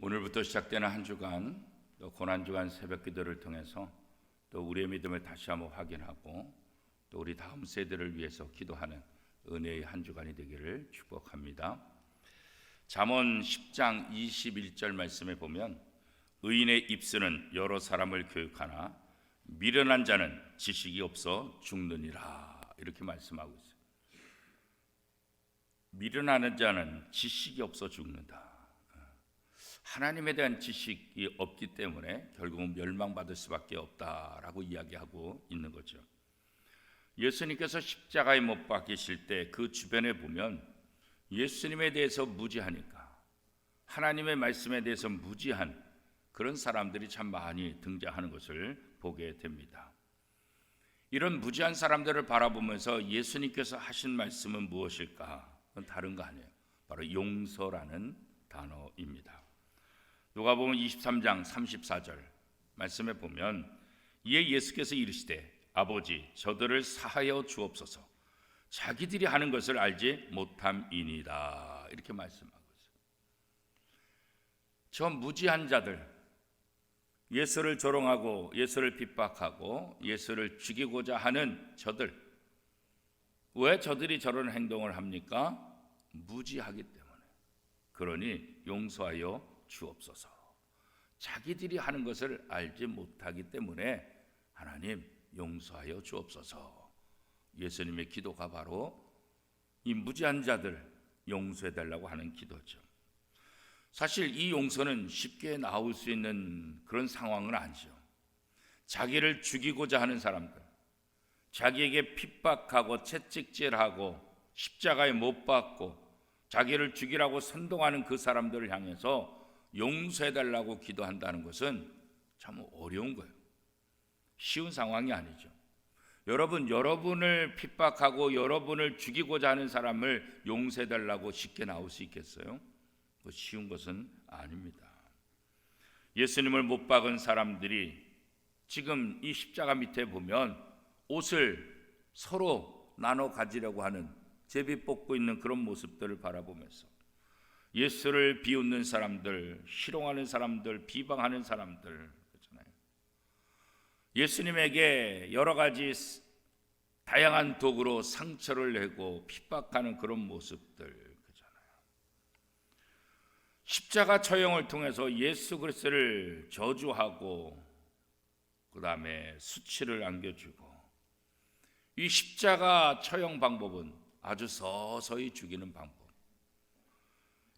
오늘부터 시작되는 한 주간, 또 고난주간 새벽기도를 통해서 또 우리의 믿음을 다시 한번 확인하고 또 우리 다음 세대를 위해서 기도하는 은혜의 한 주간이 되기를 축복합니다. 잠언 10장 21절 말씀에 보면 의인의 입술은 여러 사람을 교육하나 미련한 자는 지식이 없어 죽느니라, 이렇게 말씀하고 있어요. 미련한 자는 지식이 없어 죽는다. 하나님에 대한 지식이 없기 때문에 결국은 멸망받을 수밖에 없다라고 이야기하고 있는 거죠. 예수님께서 십자가에 못 박히실 때 그 주변에 보면 예수님에 대해서 무지하니까, 하나님의 말씀에 대해서 무지한 그런 사람들이 참 많이 등장하는 것을 보게 됩니다. 이런 무지한 사람들을 바라보면서 예수님께서 하신 말씀은 무엇일까? 그건 다른 거 아니에요. 바로 용서라는 단어입니다. 누가복음 23장 34절 말씀에 보면 이에 예수께서 이르시되 아버지 저들을 사하여 주옵소서 자기들이 하는 것을 알지 못함이니이다, 이렇게 말씀하고 있어요. 저 무지한 자들, 예수를 조롱하고 예수를 핍박하고 예수를 죽이고자 하는 저들, 왜 저들이 저런 행동을 합니까? 무지하기 때문에. 그러니 용서하여 주옵소서. 자기들이 하는 것을 알지 못하기 때문에 하나님 용서하여 주옵소서. 예수님의 기도가 바로 이 무지한 자들 용서해달라고 하는 기도죠. 사실 이 용서는 쉽게 나올 수 있는 그런 상황은 아니죠. 자기를 죽이고자 하는 사람들, 자기에게 핍박하고 채찍질하고 십자가에 못 박고 자기를 죽이라고 선동하는 그 사람들을 향해서 용서해달라고 기도한다는 것은 참 어려운 거예요. 쉬운 상황이 아니죠. 여러분을 핍박하고 여러분을 죽이고자 하는 사람을 용서해달라고 쉽게 나올 수 있겠어요? 쉬운 것은 아닙니다. 예수님을 못 박은 사람들이 지금 이 십자가 밑에 보면 옷을 서로 나눠 가지려고 하는, 제비 뽑고 있는 그런 모습들을 바라보면서 예수를 비웃는 사람들, 희롱하는 사람들, 비방하는 사람들, 그렇잖아요. 예수님에게 여러 가지 다양한 도구로 상처를 내고 핍박하는 그런 모습들, 그렇잖아요. 십자가 처형을 통해서 예수 그리스도를 저주하고 그 다음에 수치를 안겨주고, 이 십자가 처형 방법은 아주 서서히 죽이는 방법,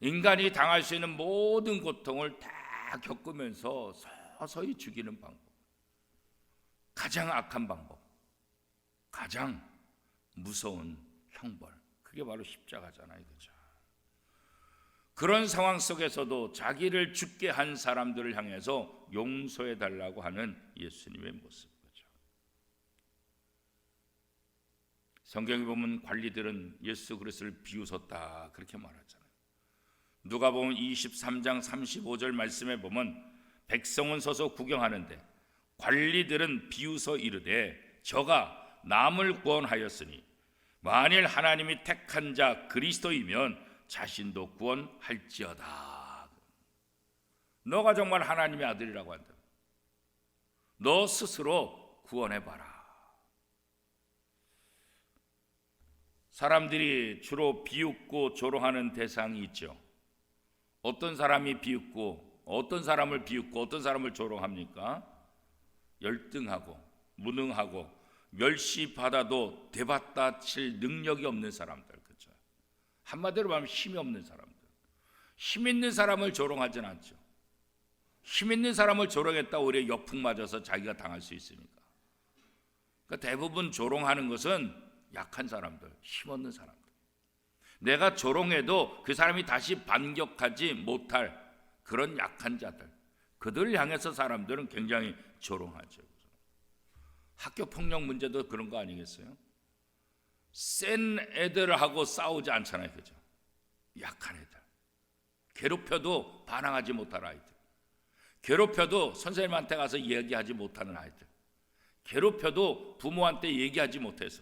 인간이 당할 수 있는 모든 고통을 다 겪으면서 서서히 죽이는 방법, 가장 악한 방법, 가장 무서운 형벌, 그게 바로 십자가잖아요, 그죠? 그런 상황 속에서도 자기를 죽게 한 사람들을 향해서 용서해 달라고 하는 예수님의 모습, 그죠? 성경에 보면 관리들은 예수 그리스도를 비웃었다, 그렇게 말하잖아요. 누가복음 23장 35절 말씀에 보면 백성은 서서 구경하는데 관리들은 비웃어 이르되 저가 남을 구원하였으니 만일 하나님이 택한 자 그리스도이면 자신도 구원할지어다. 너가 정말 하나님의 아들이라고 한다, 너 스스로 구원해봐라. 사람들이 주로 비웃고 조롱하는 대상이 있죠. 어떤 사람이 비웃고 어떤 사람을 비웃고 어떤 사람을 조롱합니까? 열등하고 무능하고 멸시받아도 대받다 칠 능력이 없는 사람들, 그렇죠? 한마디로 말하면 힘이 없는 사람들. 힘 있는 사람을 조롱하진 않죠. 힘 있는 사람을 조롱했다 오히려 역풍 맞아서 자기가 당할 수 있으니까. 그러니까 대부분 조롱하는 것은 약한 사람들, 힘없는 사람들. 내가 조롱해도 그 사람이 다시 반격하지 못할 그런 약한 자들, 그들을 향해서 사람들은 굉장히 조롱하죠. 학교 폭력 문제도 그런 거 아니겠어요? 센 애들하고 싸우지 않잖아요, 그죠? 약한 애들, 괴롭혀도 반항하지 못할 아이들, 괴롭혀도 선생님한테 가서 얘기하지 못하는 아이들, 괴롭혀도 부모한테 얘기하지 못해서,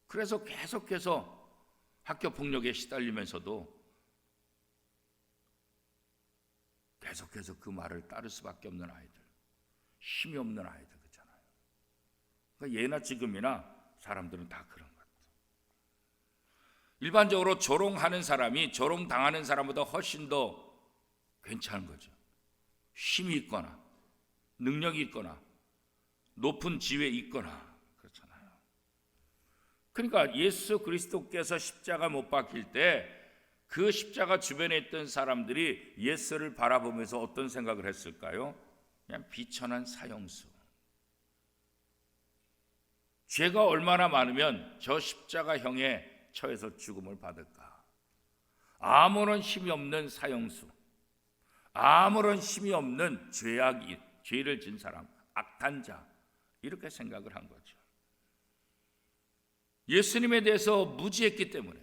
그래서 계속해서 학교 폭력에 시달리면서도 계속해서 그 말을 따를 수밖에 없는 아이들, 힘이 없는 아이들 그렇잖아요. 그러니까 예나 지금이나 사람들은 다 그런 것 같아요. 일반적으로 조롱하는 사람이 조롱당하는 사람보다 훨씬 더 괜찮은 거죠. 힘이 있거나 능력이 있거나 높은 지위에 있거나 그렇잖아요. 그러니까 예수 그리스도께서 십자가 못 박힐 때 그 십자가 주변에 있던 사람들이 예수를 바라보면서 어떤 생각을 했을까요? 그냥 비천한 사형수. 죄가 얼마나 많으면 저 십자가형에 처해서 죽음을 받을까? 아무런 힘이 없는 사형수, 아무런 힘이 없는 죄를 진 사람, 악탄자, 이렇게 생각을 한 거죠. 예수님에 대해서 무지했기 때문에,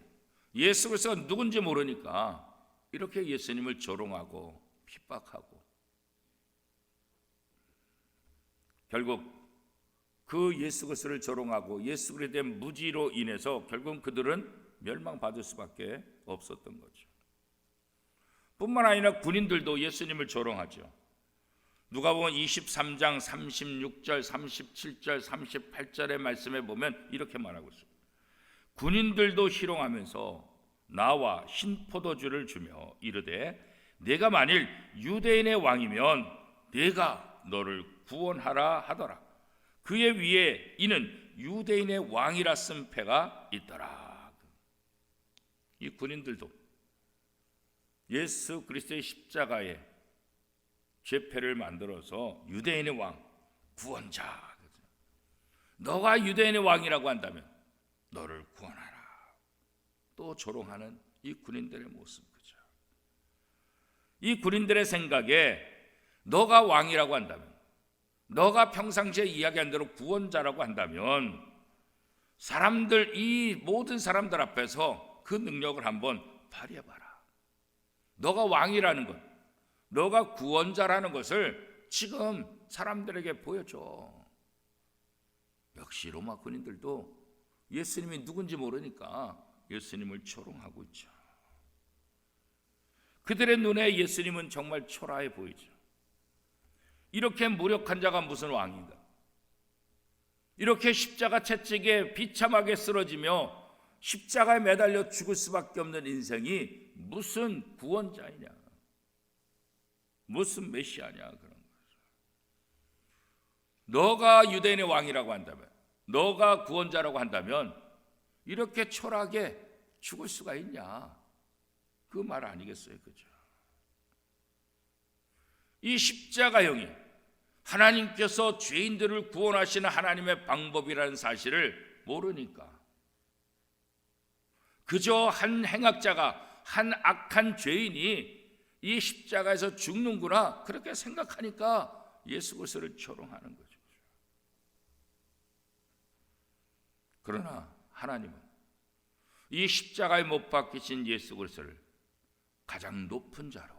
예수 그리스도가 누군지 모르니까 이렇게 예수님을 조롱하고 핍박하고, 결국 그 예수 그리스도를 조롱하고 예수 그리스도의 무지로 인해서 결국 그들은 멸망받을 수밖에 없었던 거죠. 뿐만 아니라 군인들도 예수님을 조롱하죠. 누가복음 23장 36절, 37절, 38절의 말씀에 보면 이렇게 말하고 있습니다. 군인들도 희롱하면서 나와 흰 포도주를 주며 이르되 내가 만일 유대인의 왕이면 내가 너를 구원하라 하더라. 그의 위에 이는 유대인의 왕이라 쓴 패가 있더라. 이 군인들도 예수 그리스도의 십자가에 죄패를 만들어서 유대인의 왕, 구원자, 너가 유대인의 왕이라고 한다면 너를 구원하라. 또 조롱하는 이 군인들의 모습, 그죠? 이 군인들의 생각에 너가 왕이라고 한다면, 너가 평상시에 이야기한 대로 구원자라고 한다면 이 모든 사람들 앞에서 그 능력을 한번 발휘해봐라. 너가 왕이라는 것, 너가 구원자라는 것을 지금 사람들에게 보여줘. 역시 로마 군인들도 예수님이 누군지 모르니까 예수님을 조롱하고 있죠. 그들의 눈에 예수님은 정말 초라해 보이죠. 이렇게 무력한 자가 무슨 왕인가? 이렇게 십자가 채찍에 비참하게 쓰러지며 십자가에 매달려 죽을 수밖에 없는 인생이 무슨 구원자이냐, 무슨 메시아냐, 그런 거죠. 너가 유대인의 왕이라고 한다면, 너가 구원자라고 한다면 이렇게 초라하게 죽을 수가 있냐, 그 말 아니겠어요, 그죠? 이 십자가형이 하나님께서 죄인들을 구원하시는 하나님의 방법이라는 사실을 모르니까, 그저 한 행악자가, 한 악한 죄인이 이 십자가에서 죽는구나 그렇게 생각하니까 예수 그리스도를 조롱하는 거죠. 그러나 하나님은 이 십자가에 못 박히신 예수 그리스도를 가장 높은 자로,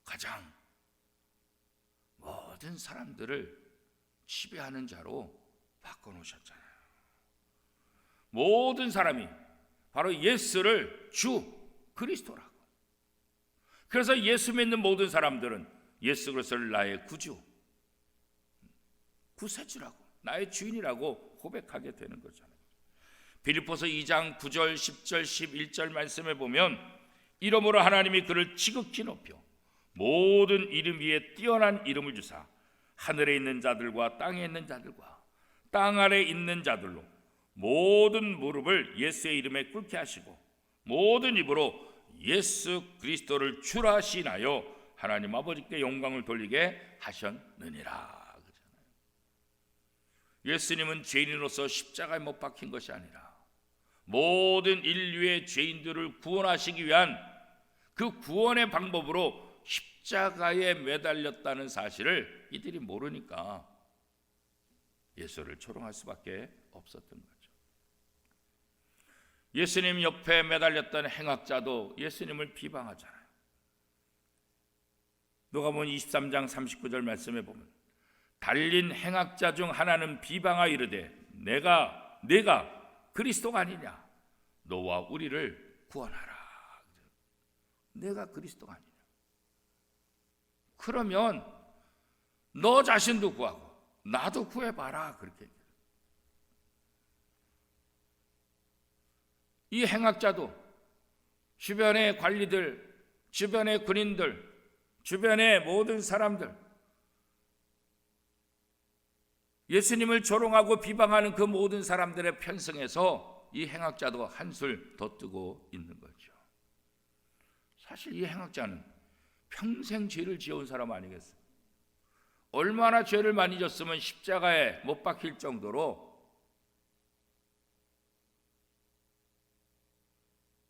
가장 모든 사람들을 지배하는 자로 바꿔놓으셨잖아요. 모든 사람이 바로 예수를 주 그리스도라고. 그래서 예수 믿는 모든 사람들은 예수 그리스도를 나의 구주, 구세주라고, 나의 주인이라고 고백하게 되는 거잖아요. 빌립보서 2장 9절, 10절, 11절 말씀에 보면 이러므로 하나님이 그를 지극히 높여 모든 이름 위에 뛰어난 이름을 주사 하늘에 있는 자들과 땅에 있는 자들과 땅 아래 있는 자들로 모든 무릎을 예수의 이름에 꿇게 하시고 모든 입으로 예수 그리스도를 주라 하시나요 하나님 아버지께 영광을 돌리게 하셨느니라. 예수님은 죄인으로서 십자가에 못 박힌 것이 아니라 모든 인류의 죄인들을 구원하시기 위한 그 구원의 방법으로 십자가에 매달렸다는 사실을 이들이 모르니까 예수를 조롱할 수밖에 없었던 거죠. 예수님 옆에 매달렸던 행악자도 예수님을 비방하잖아요. 누가복음 23장 39절 말씀에 보면 달린 행악자 중 하나는 비방하 이르되 내가 그리스도가 아니냐, 너와 우리를 구원하라. 내가 그리스도가 아니냐. 그러면 너 자신도 구하고 나도 구해봐라. 그렇게 얘기해요. 이 행악자도 주변의 관리들, 주변의 군인들, 주변의 모든 사람들, 예수님을 조롱하고 비방하는 그 모든 사람들의 편성에서 이 행악자도 한술 더 뜨고 있는 거죠. 사실 이 행악자는 평생 죄를 지어온 사람 아니겠어요? 얼마나 죄를 많이 졌으면 십자가에 못 박힐 정도로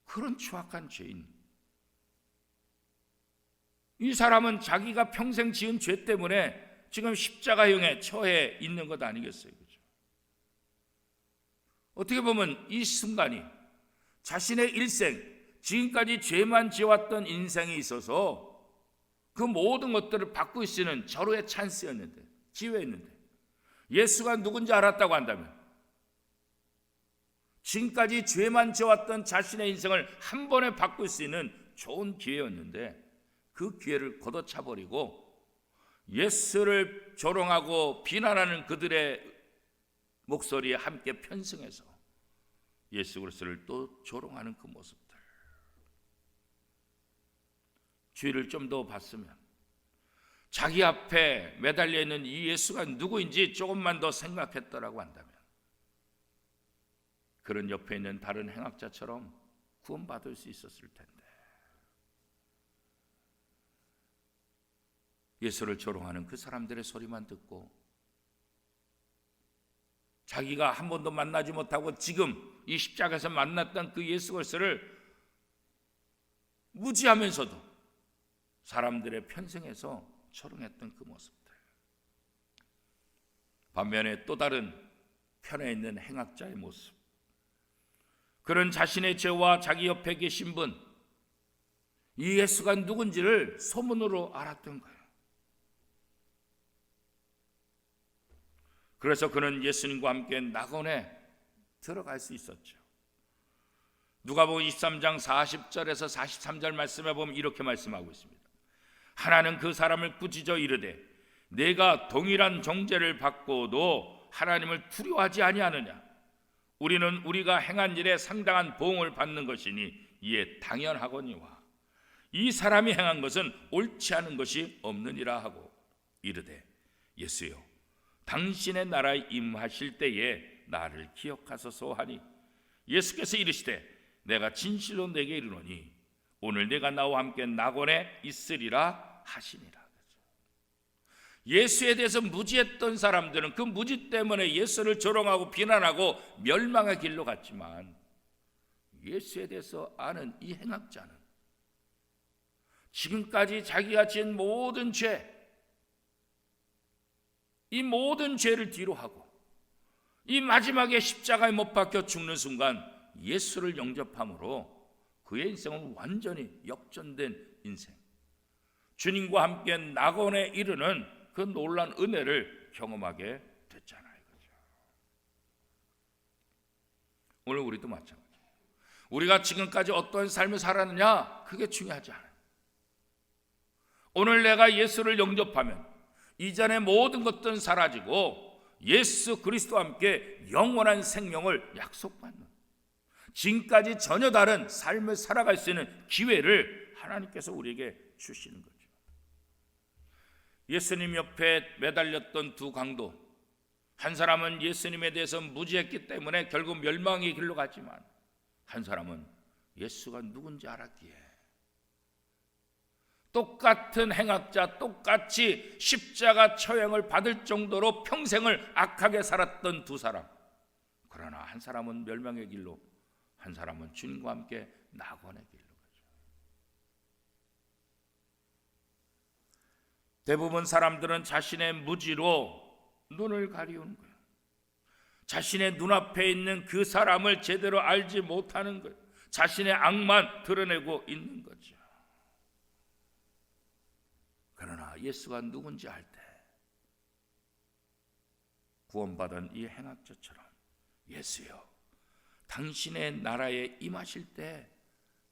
그런 추악한 죄인. 이 사람은 자기가 평생 지은 죄 때문에 지금 십자가형에 처해 있는 것 아니겠어요? 그렇죠? 어떻게 보면 이 순간이 자신의 일생, 지금까지 죄만 지어왔던 인생에 있어서 그 모든 것들을 바꿀 수 있는 절호의 찬스였는데, 기회였는데, 예수가 누군지 알았다고 한다면 지금까지 죄만 지어왔던 자신의 인생을 한 번에 바꿀 수 있는 좋은 기회였는데 그 기회를 걷어차버리고 예수를 조롱하고 비난하는 그들의 목소리에 함께 편승해서 예수 그리스도를 또 조롱하는 그 모습들, 주의를 좀 더 봤으면 자기 앞에 매달려 있는 이 예수가 누구인지 조금만 더 생각했더라고 한다면 그런 옆에 있는 다른 행악자처럼 구원받을 수 있었을 텐데, 예수를 조롱하는 그 사람들의 소리만 듣고 자기가 한 번도 만나지 못하고 지금 이 십자가에서 만났던 그 예수 그리스도를 무지하면서도 사람들의 편성에서 조롱했던 그 모습들, 반면에 또 다른 편에 있는 행악자의 모습, 그런 자신의 죄와 자기 옆에 계신 분, 이 예수가 누군지를 소문으로 알았던 거예요. 그래서 그는 예수님과 함께 낙원에 들어갈 수 있었죠. 누가복음 23장 40절에서 43절 말씀에 보면 이렇게 말씀하고 있습니다. 하나는 그 사람을 꾸짖어 이르되 내가 동일한 정죄를 받고도 하나님을 두려워하지 아니하느냐? 우리는 우리가 행한 일에 상당한 보응을 받는 것이니 이에 당연하거니와 이 사람이 행한 것은 옳지 않은 것이 없느니라 하고 이르되 예수여 당신의 나라에 임하실 때에 나를 기억하소서 하니 예수께서 이르시되 내가 진실로 내게 이르노니 오늘 내가 나와 함께 낙원에 있으리라 하시니라. 예수에 대해서 무지했던 사람들은 그 무지 때문에 예수를 조롱하고 비난하고 멸망의 길로 갔지만 예수에 대해서 아는 이 행악자는 지금까지 자기가 지은 모든 죄, 이 모든 죄를 뒤로 하고 이 마지막에 십자가에 못 박혀 죽는 순간 예수를 영접함으로 그의 인생은 완전히 역전된 인생, 주님과 함께 낙원에 이르는 그 놀라운 은혜를 경험하게 됐잖아요. 그렇죠? 오늘 우리도 마찬가지예요. 우리가 지금까지 어떤 삶을 살았느냐 그게 중요하지 않아요. 오늘 내가 예수를 영접하면 이전의 모든 것들은 사라지고 예수 그리스도와 함께 영원한 생명을 약속받는, 지금까지 전혀 다른 삶을 살아갈 수 있는 기회를 하나님께서 우리에게 주시는 거죠. 예수님 옆에 매달렸던 두 강도, 한 사람은 예수님에 대해서 무지했기 때문에 결국 멸망의 길로 갔지만 한 사람은 예수가 누군지 알았기에 똑같은 행악자, 똑같이 십자가 처형을 받을 정도로 평생을 악하게 살았던 두 사람, 그러나 한 사람은 멸망의 길로, 한 사람은 주님과 함께 낙원의 길로 가죠. 대부분 사람들은 자신의 무지로 눈을 가리우는 거예요. 자신의 눈앞에 있는 그 사람을 제대로 알지 못하는 거예요. 자신의 악만 드러내고 있는 거죠. 그러나 예수가 누군지 알 때 구원받은 이 행악자처럼 예수여 당신의 나라에 임하실 때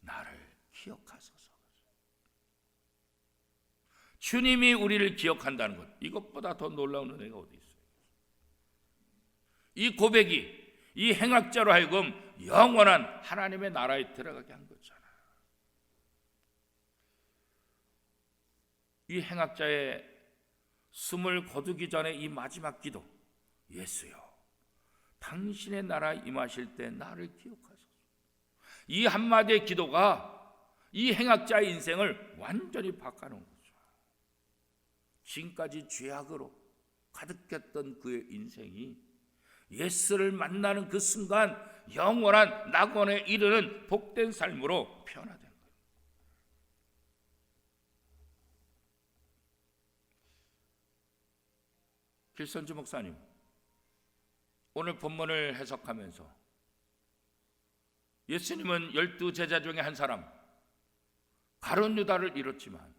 나를 기억하소서. 주님이 우리를 기억한다는 것, 이것보다 더 놀라운 은혜가 어디 있어요? 이 고백이 이 행악자로 하여금 영원한 하나님의 나라에 들어가게 한 거잖아요. 이 행악자의 숨을 거두기 전에 이 마지막 기도, 예수여 당신의 나라 임하실 때 나를 기억하소서. 이 한마디의 기도가 이 행악자의 인생을 완전히 바꿔놓은 거죠. 지금까지 죄악으로 가득했던 그의 인생이 예수를 만나는 그 순간 영원한 낙원에 이르는 복된 삶으로 변화된 거예요. 길선주 목사님, 오늘 본문을 해석하면서 예수님은 12 제자 중에 한 사람 가룟 유다를 잃었지만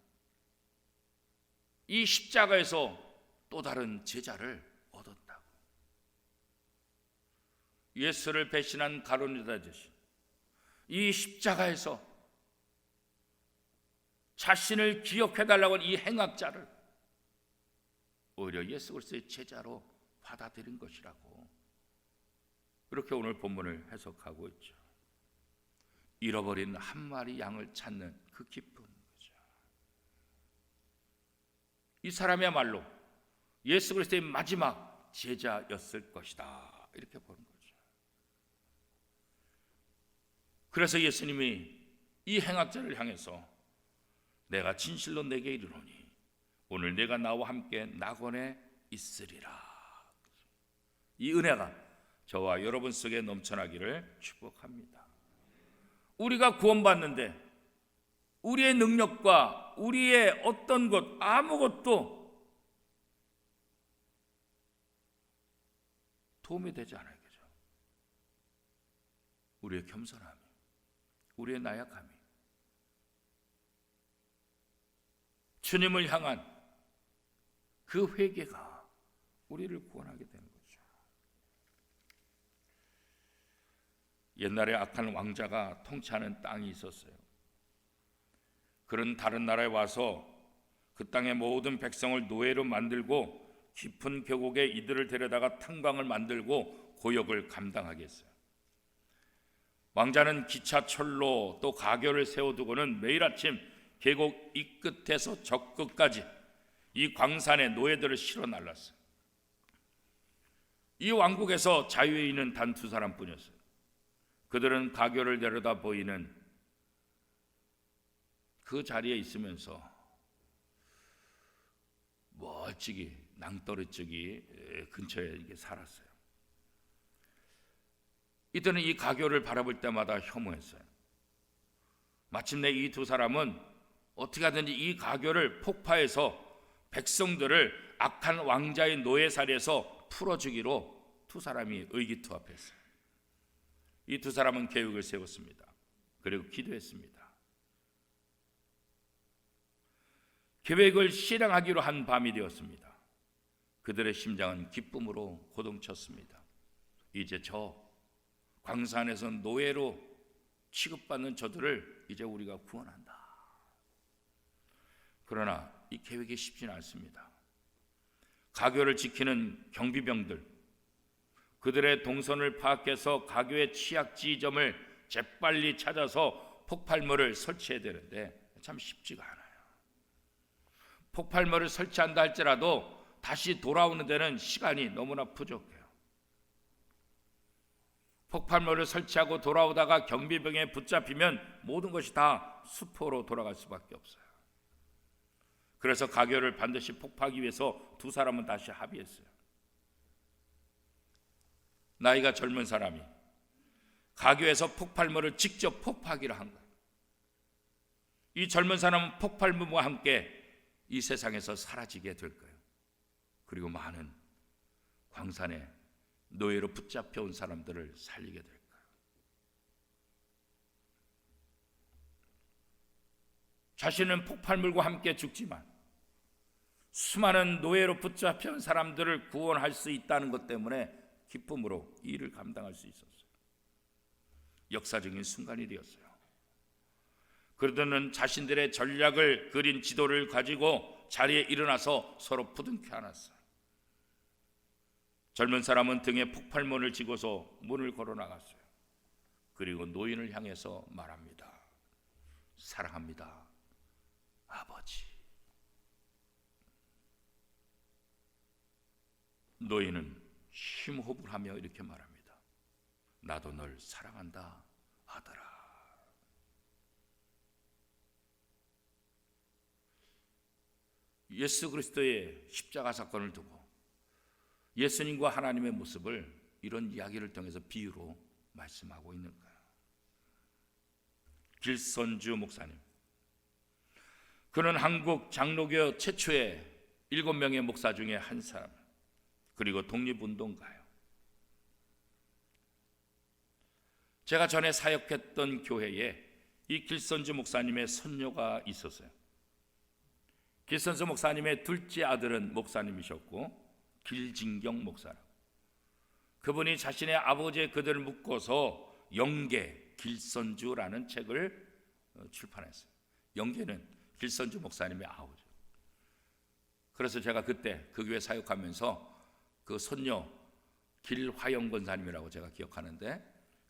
이 십자가에서 또 다른 제자를 얻었다고. 예수를 배신한 가룟 유다 대신 이 십자가에서 자신을 기억해달라고 한 이 행악자를 오히려 예수 그리스도의 제자로 받아들인 것이라고, 그렇게 오늘 본문을 해석하고 있죠. 잃어버린 한 마리 양을 찾는 그 기쁨 거죠. 이 사람이야말로 예수 그리스도의 마지막 제자였을 것이다, 이렇게 보는 거죠. 그래서 예수님이 이 행악자를 향해서 내가 진실로 내게 이르노니 오늘 내가 나와 함께 낙원에 있으리라. 이 은혜가 저와 여러분 속에 넘쳐나기를 축복합니다. 우리가 구원받는데 우리의 능력과 우리의 어떤 것 아무것도 도움이 되지 않아요. 그죠? 우리의 겸손함이, 우리의 나약함이 주님을 향한 그 회개가 우리를 구원하게 되는 거죠. 옛날에 악한 왕자가 통치하는 땅이 있었어요. 그런 다른 나라에 와서 그 땅의 모든 백성을 노예로 만들고 깊은 계곡에 이들을 데려다가 탄광을 만들고 고역을 감당하게 했어요. 왕자는 기차, 철로 또 가교를 세워두고는 매일 아침 계곡 이 끝에서 저 끝까지 이 광산에 노예들을 실어 날랐어요. 이 왕국에서 자유에 있는 단 2 사람뿐이었어요. 그들은 가교를 내려다 보이는 그 자리에 있으면서 멀찍이 낭떠러지기 근처에 이렇게 살았어요. 이들은 이 가교를 바라볼 때마다 혐오했어요. 마침내 이 2 사람은 어떻게 하든지 이 가교를 폭파해서 백성들을 악한 왕자의 노예살이에서 풀어주기로 2 사람이 의기투합했어요. 이 2 사람은 계획을 세웠습니다. 그리고 기도했습니다. 계획을 실행하기로 한 밤이 되었습니다. 그들의 심장은 기쁨으로 고동쳤습니다. 이제 저 광산에서 노예로 취급받는 저들을 이제 우리가 구원한다. 그러나 이 계획이 쉽지는 않습니다. 가교를 지키는 경비병들, 그들의 동선을 파악해서 가교의 취약 지점을 재빨리 찾아서 폭발물을 설치해야 되는데 참 쉽지가 않아요. 폭발물을 설치한다 할지라도 다시 돌아오는 데는 시간이 너무나 부족해요. 폭발물을 설치하고 돌아오다가 경비병에 붙잡히면 모든 것이 다 수포로 돌아갈 수밖에 없어요. 그래서 가교를 반드시 폭파하기 위해서 2 사람은 다시 합의했어요. 나이가 젊은 사람이 가교에서 폭발물을 직접 폭파하기로 한 거예요. 이 젊은 사람은 폭발물과 함께 이 세상에서 사라지게 될 거예요. 그리고 많은 광산에 노예로 붙잡혀온 사람들을 살리게 될 거예요. 자신은 폭발물과 함께 죽지만 수많은 노예로 붙잡혀온 사람들을 구원할 수 있다는 것 때문에 기쁨으로 이 일을 감당할 수 있었어요. 역사적인 순간이 되었어요. 그들은 자신들의 전략을 그린 지도를 가지고 자리에 일어나서 서로 부둥켜 안았어요. 젊은 사람은 등에 폭발문을 지고서 문을 걸어 나갔어요. 그리고 노인을 향해서 말합니다. 사랑합니다, 아버지. 노인은 심호흡을 하며 이렇게 말합니다. 나도 널 사랑한다, 아들아. 예수 그리스도의 십자가 사건을 두고 예수님과 하나님의 모습을 이런 이야기를 통해서 비유로 말씀하고 있는 거예요. 길선주 목사님, 그는 한국 장로교 최초의 7명의 목사 중에 한 사람, 그리고 독립운동가예요. 제가 전에 사역했던 교회에 이 길선주 목사님의 손녀가 있었어요. 길선주 목사님의 둘째 아들은 목사님이셨고 길진경 목사라. 그분이 자신의 아버지의 그들을 묶어서 영계 길선주라는 책을 출판했어요. 영계는 길선주 목사님의 아우죠. 그래서 제가 그때 그 교회 사역하면서 그 손녀 길화영 권사님이라고 제가 기억하는데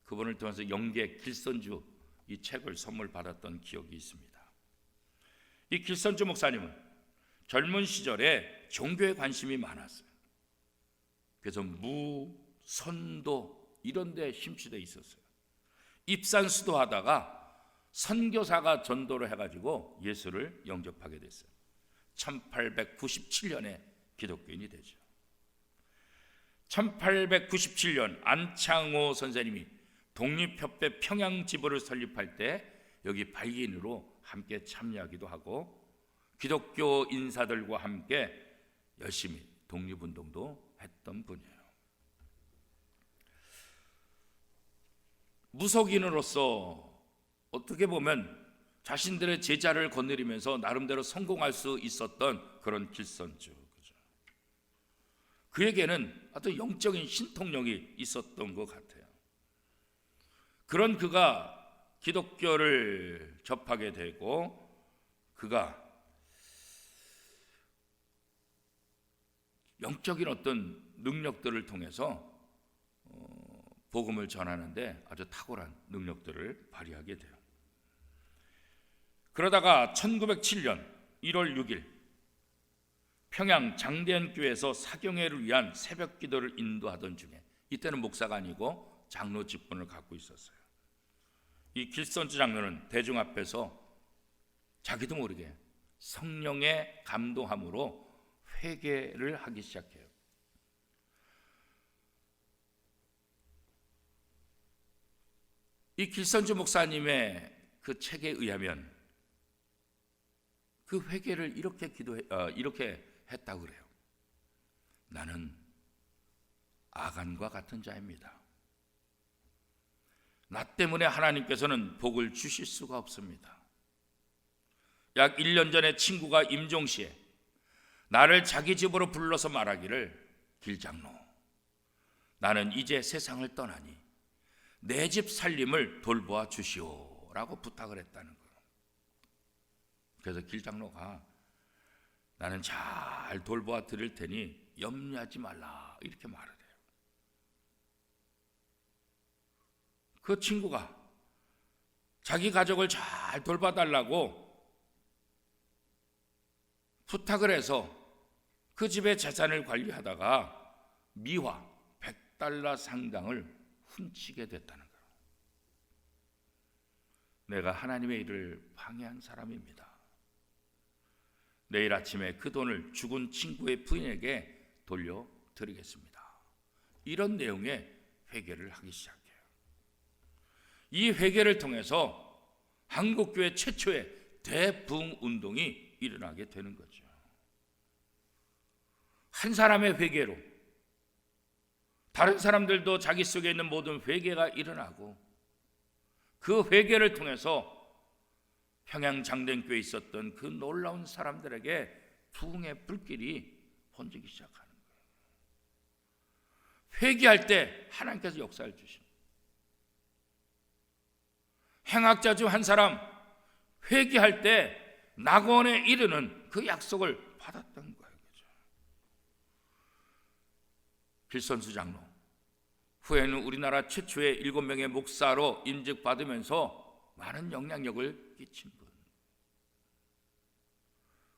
그분을 통해서 영계 길선주 이 책을 선물 받았던 기억이 있습니다. 이 길선주 목사님은 젊은 시절에 종교에 관심이 많았어요. 그래서 무, 선도 이런 데 심취되어 있었어요. 입산수도 하다가 선교사가 전도를 해가지고 예수를 영접하게 됐어요. 1897년에 기독교인이 되죠. 1897년 안창호 선생님이 독립협회 평양지부를 설립할 때 여기 발기인으로 함께 참여하기도 하고 기독교 인사들과 함께 열심히 독립운동도 했던 분이에요. 무속인으로서 어떻게 보면 자신들의 제자를 거느리면서 나름대로 성공할 수 있었던 그런 길선주. 그에게는 어떤 영적인 신통력이 있었던 것 같아요. 그런 그가 기독교를 접하게 되고 그가 영적인 어떤 능력들을 통해서 복음을 전하는데 아주 탁월한 능력들을 발휘하게 돼요. 그러다가 1907년 1월 6일 평양 장대현교회에서 사경회를 위한 새벽 기도를 인도하던 중에, 이때는 목사가 아니고 장로 직분을 갖고 있었어요. 이 길선주 장로는 대중 앞에서 자기도 모르게 성령의 감동함으로 회개를 하기 시작해요. 이 길선주 목사님의 그 책에 의하면 그 회개를 이렇게 했다고 그래요. 나는 아간과 같은 자입니다. 나 때문에 하나님께서는 복을 주실 수가 없습니다. 약 1년 전에 친구가 임종시에 나를 자기 집으로 불러서 말하기를, 길장로, 나는 이제 세상을 떠나니 내 집 살림을 돌보아 주시오라고 부탁을 했다는 거예요. 그래서 길장로가 나는 잘 돌보아 드릴 테니 염려하지 말라 이렇게 말을 해요. 그 친구가 자기 가족을 잘 돌봐달라고 부탁을 해서 그 집의 재산을 관리하다가 미화 $100 상당을 훔치게 됐다는 거예요. 내가 하나님의 일을 방해한 사람입니다. 내일 아침에 그 돈을 죽은 친구의 부인에게 돌려드리겠습니다. 이런 내용의 회개를 하기 시작해요. 이 회개를 통해서 한국교회 최초의 대부흥운동이 일어나게 되는 거죠. 한 사람의 회개로 다른 사람들도 자기 속에 있는 모든 회개가 일어나고, 그 회개를 통해서 평양 장대교회에 있었던 그 놀라운 사람들에게 부흥의 불길이 번지기 시작하는 거예요. 회개할 때 하나님께서 역사를 주십니다. 행악자 중 한 사람 회개할 때 낙원에 이르는 그 약속을 받았던 거예요. 길선수 장로, 후에는 우리나라 최초의 7명의 목사로 인직받으면서 많은 영향력을 끼친 분,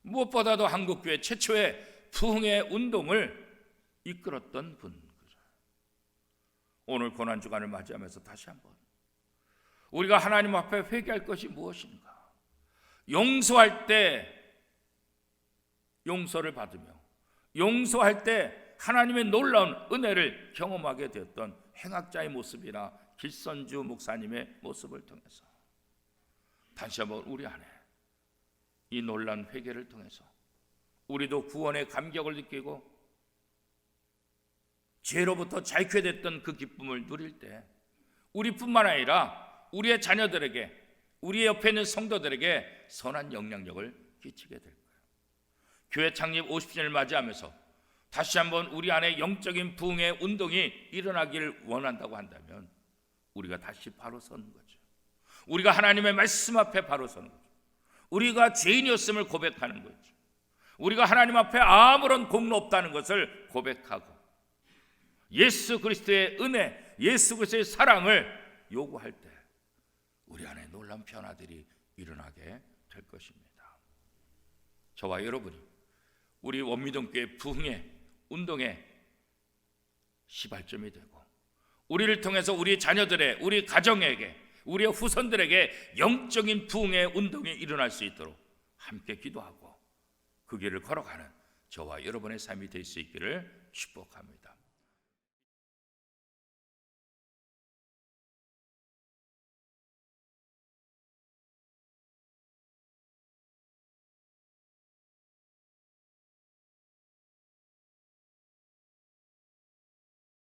무엇보다도 한국교회 최초의 부흥의 운동을 이끌었던 분. 오늘 고난주간을 맞이하면서 다시 한번 우리가 하나님 앞에 회개할 것이 무엇인가, 용서할 때 용서를 받으며 용서할 때 하나님의 놀라운 은혜를 경험하게 되었던 행악자의 모습이나 길선주 목사님의 모습을 통해서 다시 한번 우리 안에 이 놀라운 회개를 통해서 우리도 구원의 감격을 느끼고 죄로부터 자유케됐던 그 기쁨을 누릴 때 우리뿐만 아니라 우리의 자녀들에게, 우리의 옆에 있는 성도들에게 선한 영향력을 끼치게 될 거예요. 교회 창립 50주년을 맞이하면서 다시 한번 우리 안에 영적인 부흥의 운동이 일어나기를 원한다고 한다면 우리가 다시 바로 서는 거죠. 우리가 하나님의 말씀 앞에 바로 서는 거죠. 우리가 죄인이었음을 고백하는 거죠. 우리가 하나님 앞에 아무런 공로 없다는 것을 고백하고 예수 그리스도의 은혜, 예수 그리스도의 사랑을 요구할 때 우리 안에 놀라운 변화들이 일어나게 될 것입니다. 저와 여러분이 우리 원미동교회 부흥의 운동의 시발점이 되고 우리를 통해서 우리 자녀들의, 우리 가정에게, 우리의 후손들에게 영적인 부흥의 운동이 일어날 수 있도록 함께 기도하고 그 길을 걸어가는 저와 여러분의 삶이 될 수 있기를 축복합니다.